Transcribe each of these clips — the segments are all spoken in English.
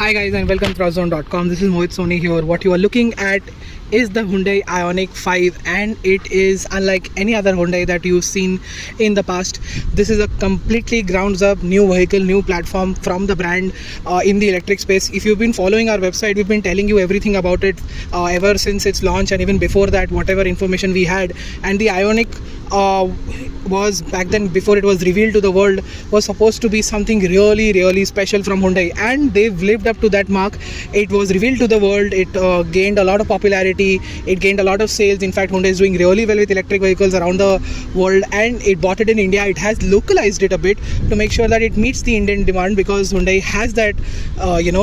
Hi guys and welcome to Rawzone.com. This is Mohit Soni here. What you are looking at is the Hyundai Ioniq 5 and it is unlike any other Hyundai that you've seen in the past. This is a completely grounds up new vehicle, new platform from the brand in the electric space. If you've been following our website, we've been telling you everything about it ever since its launch, and even before that whatever information we had. And the Ioniq was back then, before it was revealed to the world, was supposed to be something really special from Hyundai, and they've lived up to that mark. It was revealed to the world, it gained a lot of popularity, it gained a lot of sales. In fact, Hyundai is doing really well with electric vehicles around the world, and it bought it in India. It has localized it a bit to make sure that it meets the Indian demand, because Hyundai has that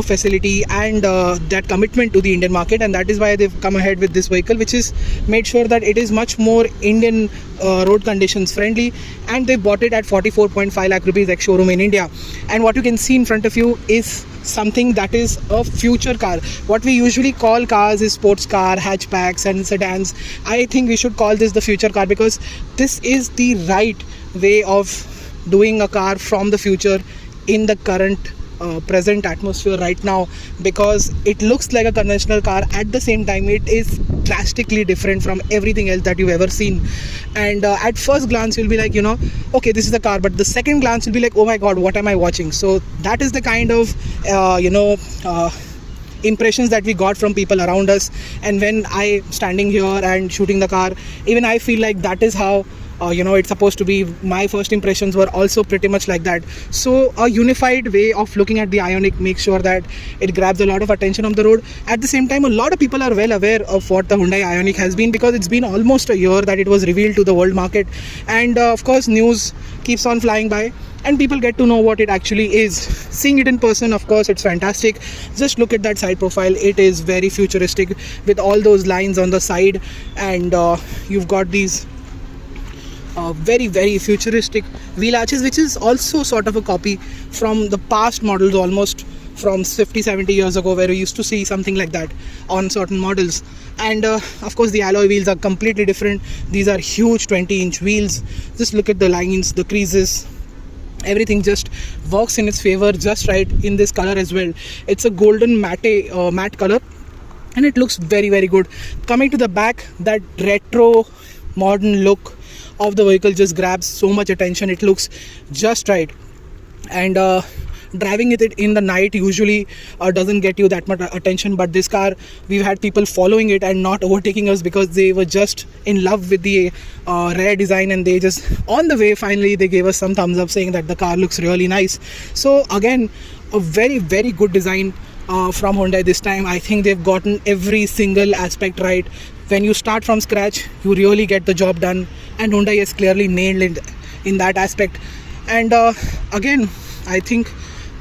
facility and that commitment to the Indian market, and that is why they've come ahead with this vehicle, which is made sure that it is much more Indian road conditions friendly, and they bought it at 44.5 lakh rupees ex showroom in India. And what you can see in front of you is something that is a future car. What we usually call cars is sports car, hatchbacks and sedans. I think we should call this the future car, because this is the right way of doing a car from the future in the current present atmosphere right now, because it looks like a conventional car. At the same time, it is drastically different from everything else that you've ever seen. And at first glance you'll be like, okay, this is a car, but the second glance you'll be like, oh my god, what am I watching? So that is the kind of impressions that we got from people around us. And when I standing here and shooting the car, even I feel like that is how it's supposed to be. My first impressions were also pretty much like that. So a unified way of looking at the Ioniq makes sure that it grabs a lot of attention on the road. At the same time, a lot of people are well aware of what the Hyundai Ioniq has been, because it's been almost a year that it was revealed to the world market, and of course news keeps on flying by and people get to know what it actually is. Seeing it in person, of course, it's fantastic. Just look at that side profile. It is very futuristic with all those lines on the side, and you've got these very futuristic wheel arches, which is also sort of a copy from the past models, almost from 50-70 years ago, where we used to see something like that on certain models. And of course the alloy wheels are completely different. These are huge 20-inch wheels. Just look at the lines, the creases, everything just works in its favor just right in this color as well. It's a golden matte color, and it looks very good. Coming to the back, that retro modern look of the vehicle just grabs so much attention. It looks just right, and driving it in the night usually doesn't get you that much attention. But this car, we've had people following it and not overtaking us because they were just in love with the rare design, and they just on the way finally they gave us some thumbs up saying that the car looks really nice. So again, a very good design from Hyundai this time. I think they've gotten every single aspect right. When you start from scratch, you really get the job done, and Hyundai has clearly nailed it in that aspect. And again, I think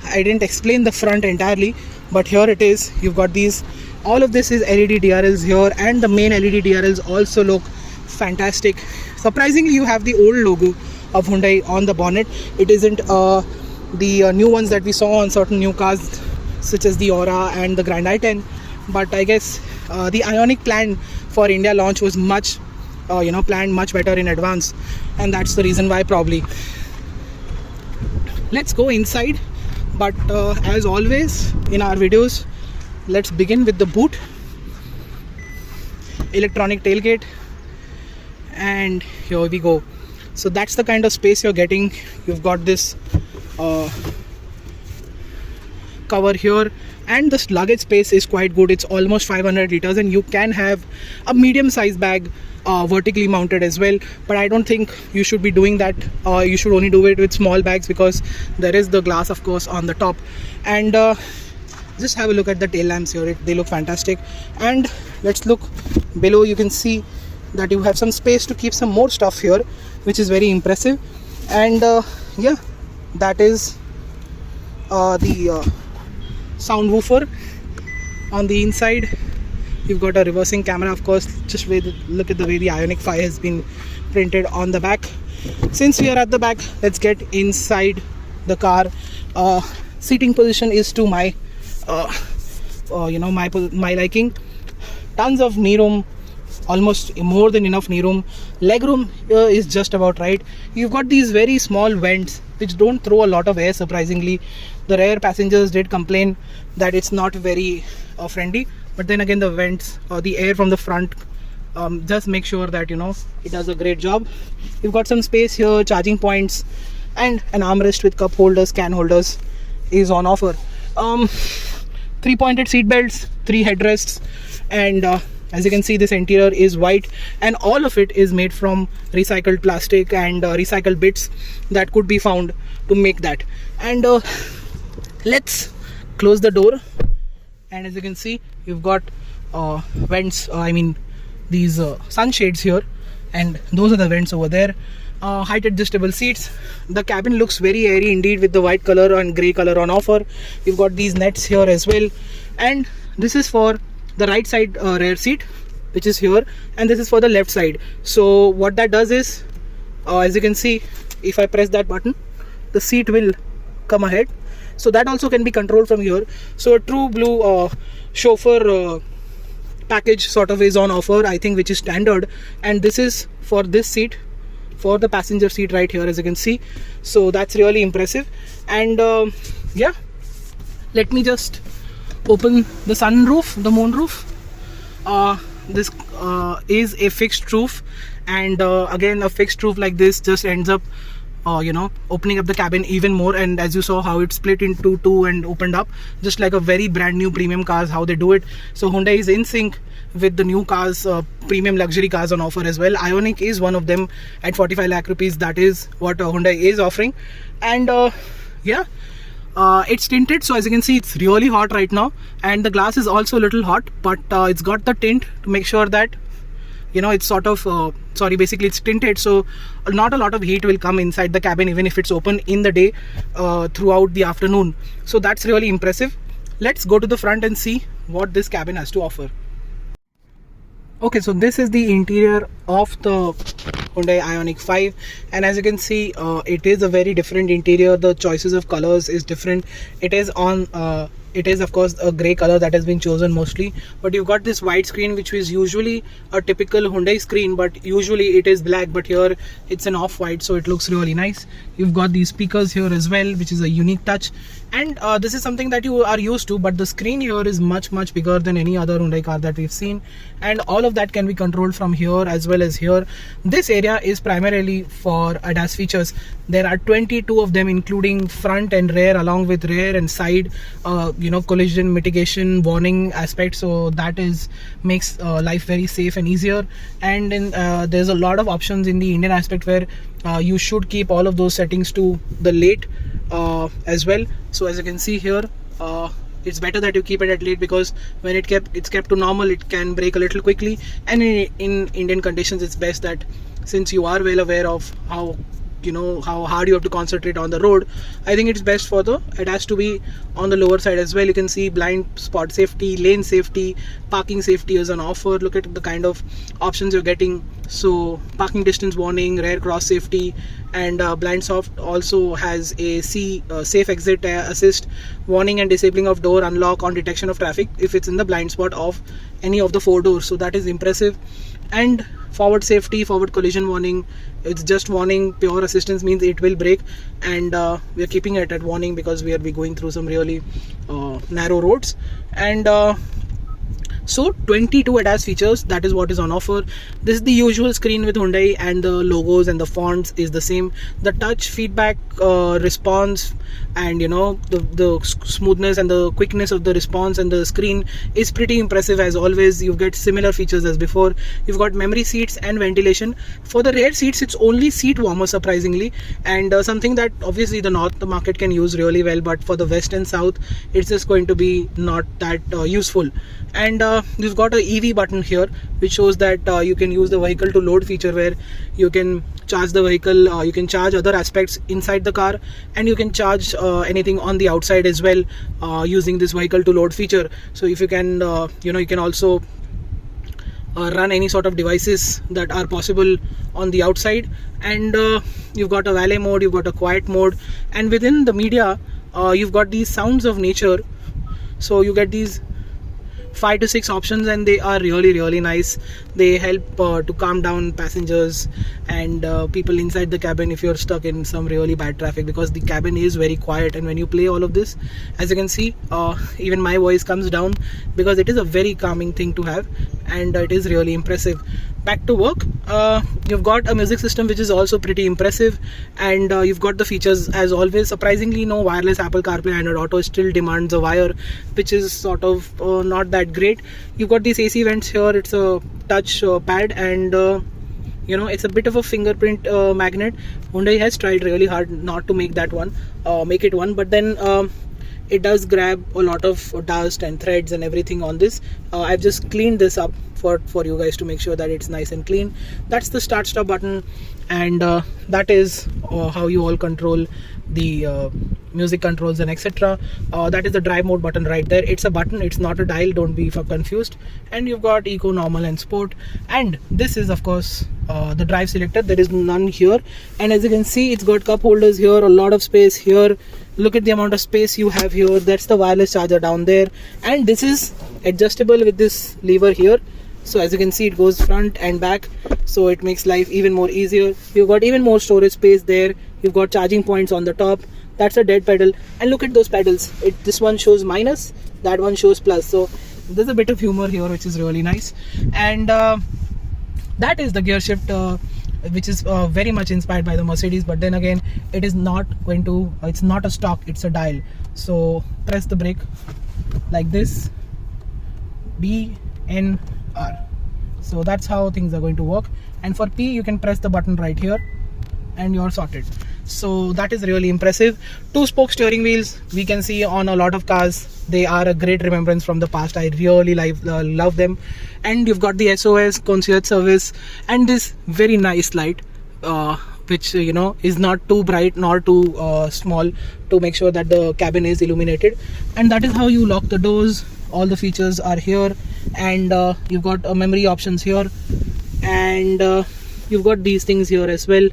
I didn't explain the front entirely, but here it is. You've got these, all of this is LED DRLs here, and the main LED DRLs also look fantastic. Surprisingly, you have the old logo of Hyundai on the bonnet. It isn't the new ones that we saw on certain new cars such as the Aura and the Grand i10, but I guess the Ioniq plan for India launch was much planned much better in advance, and that's the reason why probably. Let's go inside, but as always in our videos, let's begin with the boot. Electronic tailgate, and here we go. So that's the kind of space you're getting. You've got this cover here, and this luggage space is quite good. It's almost 500 liters, and you can have a medium size bag vertically mounted as well, but I don't think you should be doing that. You should only do it with small bags, because there is the glass of course on the top. And just have a look at the tail lamps here. They look fantastic. And let's look below. You can see that you have some space to keep some more stuff here, which is very impressive. And yeah, that is the sound woofer on the inside. You've got a reversing camera, of course. Just look at the way the Ioniq 5 has been printed on the back. Since we are at the back, let's get inside the car. Seating position is to my my liking. Tons of knee room, almost more than enough knee room. Leg room is just about right. You've got these very small vents which don't throw a lot of air, surprisingly. The rear passengers did complain that it's not very friendly, but then again the vents or the air from the front just make sure that it does a great job. You've got some space here, charging points, and an armrest with cup holders, can holders is on offer. 3 pointed seat belts, 3 headrests, and as you can see, this interior is white, and all of it is made from recycled plastic and recycled bits that could be found to make that. And let's close the door, and as you can see, you've got vents, these sunshades here, and those are the vents over there. Height adjustable seats. The cabin looks very airy indeed with the white color and grey color on offer. You've got these nets here as well, and this is for the right side rear seat, which is here, and this is for the left side. So what that does is, as you can see, if I press that button, the seat will come ahead, so that also can be controlled from here. So a true blue chauffeur package sort of is on offer, I think, which is standard, and this is for this seat, for the passenger seat right here, as you can see. So that's really impressive. And yeah, let me just open the sunroof, the moonroof. This is a fixed roof, and again, a fixed roof like this just ends up opening up the cabin even more. And as you saw how it split into two and opened up, just like a very brand new premium cars, how they do it. So Hyundai is in sync with the new cars, premium luxury cars on offer as well. Ioniq is one of them at 45 lakh rupees. That is what Hyundai is offering. And yeah, it's tinted, so as you can see, it's really hot right now, and the glass is also a little hot, but it's got the tint to make sure that it's sort of basically it's tinted, so not a lot of heat will come inside the cabin even if it's open in the day throughout the afternoon. So that's really impressive. Let's go to the front and see what this cabin has to offer. Okay, so this is the interior of the Hyundai Ioniq 5, and as you can see, it is a very different interior. The choices of colors is different. It is of course a grey color that has been chosen mostly, but you've got this white screen, which is usually a typical Hyundai screen, but usually it is black, but here it's an off-white, so it looks really nice. You've got these speakers here as well, which is a unique touch, and this is something that you are used to, but the screen here is much bigger than any other Hyundai car that we've seen, and all of that can be controlled from here as well as here. This area is primarily for ADAS features. There are 22 of them, including front and rear, along with rear and side collision mitigation warning aspects, so that makes life very safe and easier. And there's a lot of options in the Indian aspect where you should keep all of those settings to the late as well. So as you can see here, it's better that you keep it at late, because when it's kept to normal, it can break a little quickly, and in Indian conditions it's best that, since you are well aware of how hard you have to concentrate on the road, I think it's best for the ADAS to be on the lower side as well. You can see blind spot safety, lane safety, parking safety is on offer. Look at the kind of options you're getting. So parking distance warning, rear cross safety, and blind soft also has a safe exit assist warning and disabling of door unlock on detection of traffic if it's in the blind spot of any of the 4 doors. So that is impressive. And forward safety, forward collision warning, it's just warning. Pure assistance means it will brake, and we are keeping it at warning because we are going through some really narrow roads. And so 22 ADAS features, that is what is on offer. This is the usual screen with Hyundai, and the logos and the fonts is the same. The touch feedback response, and the smoothness and the quickness of the response and the screen is pretty impressive as always. You get similar features as before. You've got memory seats and ventilation. For the rear seats, it's only seat warmer, surprisingly, and something that obviously the market can use really well, but for the west and south, it's just going to be not that useful. And you've got a EV button here, which shows that you can use the vehicle to load feature, where you can charge the vehicle, you can charge other aspects inside the car, and you can charge anything on the outside as well using this vehicle to load feature. So if you can you can also run any sort of devices that are possible on the outside. And you've got a valet mode, you've got a quiet mode, and within the media you've got these sounds of nature. So you get these 5 to 6 options, and they are really nice. They help to calm down passengers and people inside the cabin if you're stuck in some really bad traffic, because the cabin is very quiet. And when you play all of this, as you can see, even my voice comes down because it is a very calming thing to have, and it is really impressive. Back to work. You've got a music system which is also pretty impressive, and you've got the features as always. Surprisingly, no wireless Apple CarPlay. Android Auto still demands a wire, which is sort of not that great. You've got these AC vents here. It's a touch pad, and it's a bit of a fingerprint magnet. Hyundai has tried really hard not to make that one, make it one, but then it does grab a lot of dust and threads and everything on this. I've just cleaned this up for you guys to make sure that it's nice and clean. That's the start stop button, and that is how you all control the music controls and etc. That is the drive mode button right there. It's a button, it's not a dial, don't be confused. And you've got eco, normal and sport, and this is of course the drive selector. There is none here, and as you can see, it's got cup holders here, a lot of space here. Look at the amount of space you have here. That's the wireless charger down there, and this is adjustable with this lever here. So as you can see, it goes front and back, so it makes life even more easier. You've got even more storage space there. You've got charging points on the top. That's a dead pedal, and look at those pedals. This one shows minus, that one shows plus, so there's a bit of humor here, which is really nice. And that is the gear shift, which is very much inspired by the Mercedes, but then again, it is not going to, it's not a stock, it's a dial. So press the brake like this, B, N, R. So that's how things are going to work. And for P, you can press the button right here and you're sorted. So that is really impressive. 2-spoke steering wheels, we can see on a lot of cars. They are a great remembrance from the past. I really love them. And you've got the SOS concierge service, and this very nice light, which is not too bright nor too small, to make sure that the cabin is illuminated. And that is how you lock the doors. All the features are here, and you've got memory options here, and you've got these things here as well.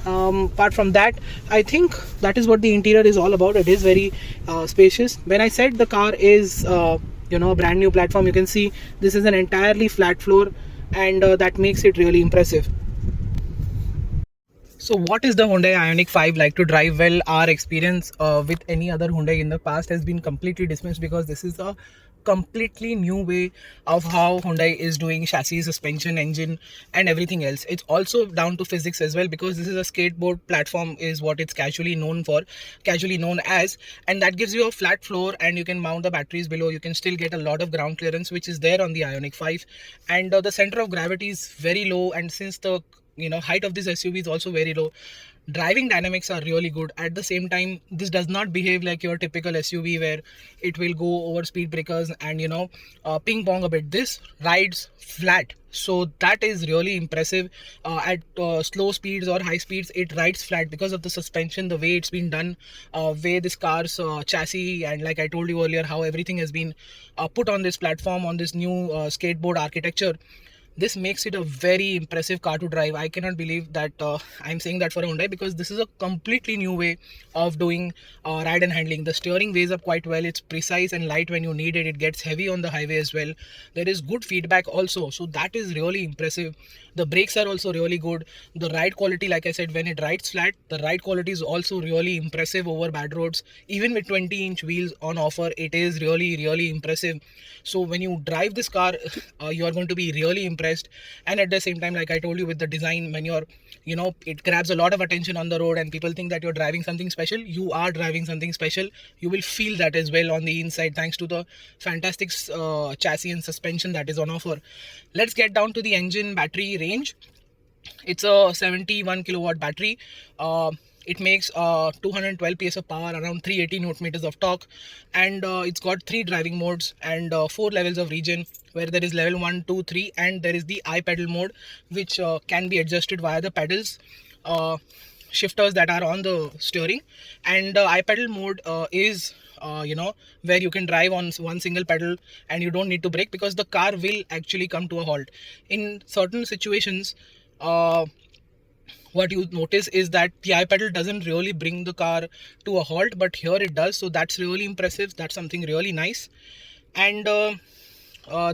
Apart from that, I think that is what the interior is all about. It is very spacious. When I said the car is a brand new platform, you can see this is an entirely flat floor, and that makes it really impressive. So what is the Hyundai Ioniq 5 like to drive? Well, our experience with any other Hyundai in the past has been completely dismissed, because this is a completely new way of how Hyundai is doing chassis, suspension, engine and everything else. It's also down to physics as well, because this is a skateboard platform is what it's casually known as, and that gives you a flat floor, and you can mount the batteries below. You can still get a lot of ground clearance, which is there on the Ioniq 5, and the center of gravity is very low, and since the height of this SUV is also very low, driving dynamics are really good. At the same time, this does not behave like your typical SUV where it will go over speed breakers and ping pong a bit. This rides flat, so that is really impressive. At slow speeds or high speeds, it rides flat because of the suspension, the way it's been done, way this car's chassis, and like I told you earlier, how everything has been put on this platform, on this new skateboard architecture. This makes it a very impressive car to drive. I cannot believe that I'm saying that for a Hyundai, because this is a completely new way of doing ride and handling. The steering weighs up quite well. It's precise and light when you need it. It gets heavy on the highway as well. There is good feedback also, so that is really impressive. The brakes are also really good. The ride quality, like I said, when it rides flat, the ride quality is also really impressive over bad roads. Even with 20-inch wheels on offer, it is really impressive. So when you drive this car, you are going to be really impressed. And at the same time, like I told you, with the design, when you're it grabs a lot of attention on the road and people think that you're driving something special, you are driving something special. You will feel that as well on the inside, thanks to the fantastic chassis and suspension that is on offer. Let's get down to the engine battery range. It's a 71 kilowatt battery. It makes 212 PS of power, around 380 Newton meters of torque, and it's got 3 driving modes and 4 levels of regen, where there is level 1, 2, 3, and there is the iPedal mode, which can be adjusted via the pedals, shifters that are on the steering. And iPedal mode is where you can drive on one single pedal and you don't need to brake, because the car will actually come to a halt in certain situations. What you notice is that the iPedal doesn't really bring the car to a halt, but here it does. So that's really impressive. That's something really nice. And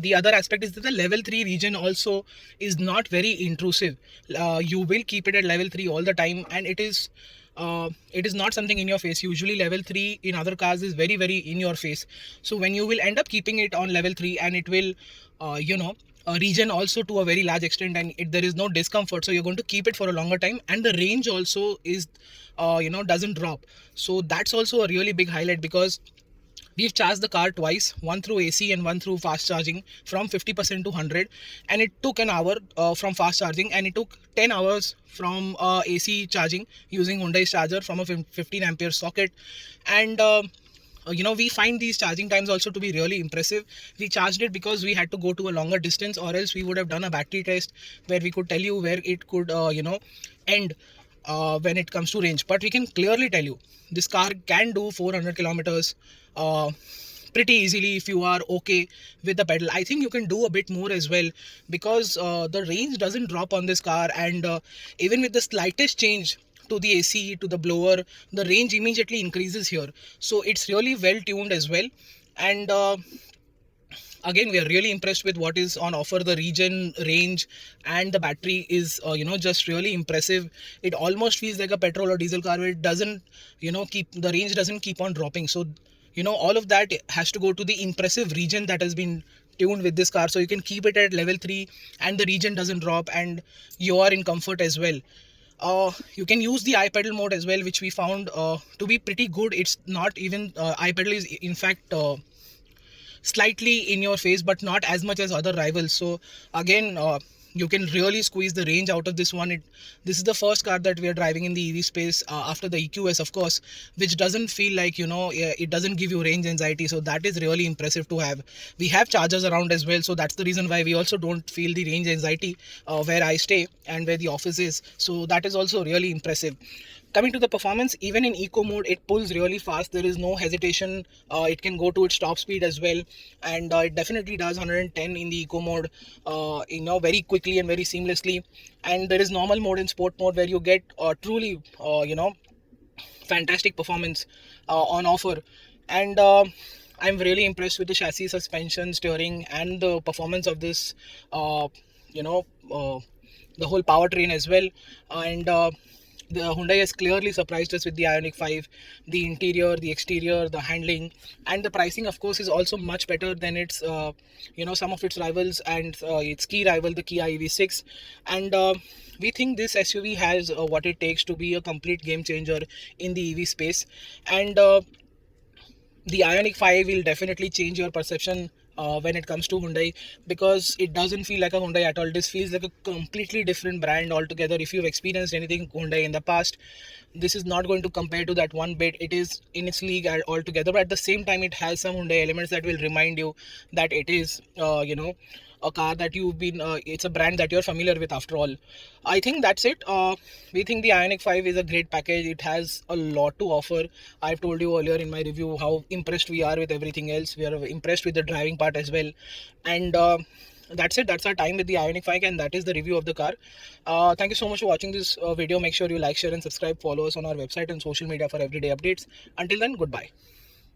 the other aspect is that the level 3 region also is not very intrusive. You will keep it at level 3 all the time, and it is not something in your face. Usually level 3 in other cars is very very in your face. So when you will end up keeping it on level 3, and it will region also to a very large extent, and there is no discomfort, so you're going to keep it for a longer time, and the range also is doesn't drop. So that's also a really big highlight, because we've charged the car twice, one through AC and one through fast charging, from 50% to 100, and it took an hour from fast charging, and it took 10 hours from AC charging using Hyundai's charger from a 15 ampere socket. And we find these charging times also to be really impressive. We charged it because we had to go to a longer distance, or else we would have done a battery test where we could tell you where it could end when it comes to range. But we can clearly tell you this car can do 400 kilometers pretty easily if you are okay with the pedal. I think you can do a bit more as well, because the range doesn't drop on this car, and even with the slightest change to the AC, to the blower, the range immediately increases here. So it's really well tuned as well. And again, we are really impressed with what is on offer. The region, range, and the battery is just really impressive. It almost feels like a petrol or diesel car, where it doesn't the range doesn't keep on dropping. So all of that has to go to the impressive region that has been tuned with this car. So you can keep it at level 3 and the region doesn't drop, and you are in comfort as well. You can use the iPedal mode as well, which we found to be pretty good. It's not even iPedal is in fact slightly in your face, but not as much as other rivals. So again, you can really squeeze the range out of this one. This is the first car that we are driving in the EV space after the EQS, of course, which doesn't feel like it doesn't give you range anxiety. So that is really impressive to have. We have chargers around as well, so that's the reason why we also don't feel the range anxiety where I stay and where the office is. So that is also really impressive. Coming to the performance, even in eco mode, it pulls really fast. There is no hesitation. It can go to its top speed as well, and it definitely does 110 in the eco mode, very quickly and very seamlessly. And there is normal mode and sport mode, where you get truly, fantastic performance on offer. And I'm really impressed with the chassis, suspension, steering, and the performance of this, the whole powertrain as well. And the Hyundai has clearly surprised us with the Ioniq 5. The interior, the exterior, the handling, and the pricing, of course, is also much better than its some of its rivals, and its key rival, the Kia EV6. And we think this SUV has what it takes to be a complete game changer in the EV space. And the Ioniq 5 will definitely change your perception when it comes to Hyundai, because it doesn't feel like a Hyundai at all. This feels like a completely different brand altogether. If you've experienced anything Hyundai in the past, this is not going to compare to that one bit. It is in its league altogether, but at the same time, it has some Hyundai elements that will remind you that it is a car that you've been it's a brand that you're familiar with after all. I think that's it. We think the Ioniq 5 is a great package. It has a lot to offer. I've told you earlier in my review how impressed we are with everything else. We are impressed with the driving part as well. And that's it. That's our time with the Ioniq 5, and that is the review of the car. Thank you so much for watching this video. Make sure you like, share, and subscribe. Follow us on our website and social media for everyday updates. Until then, goodbye.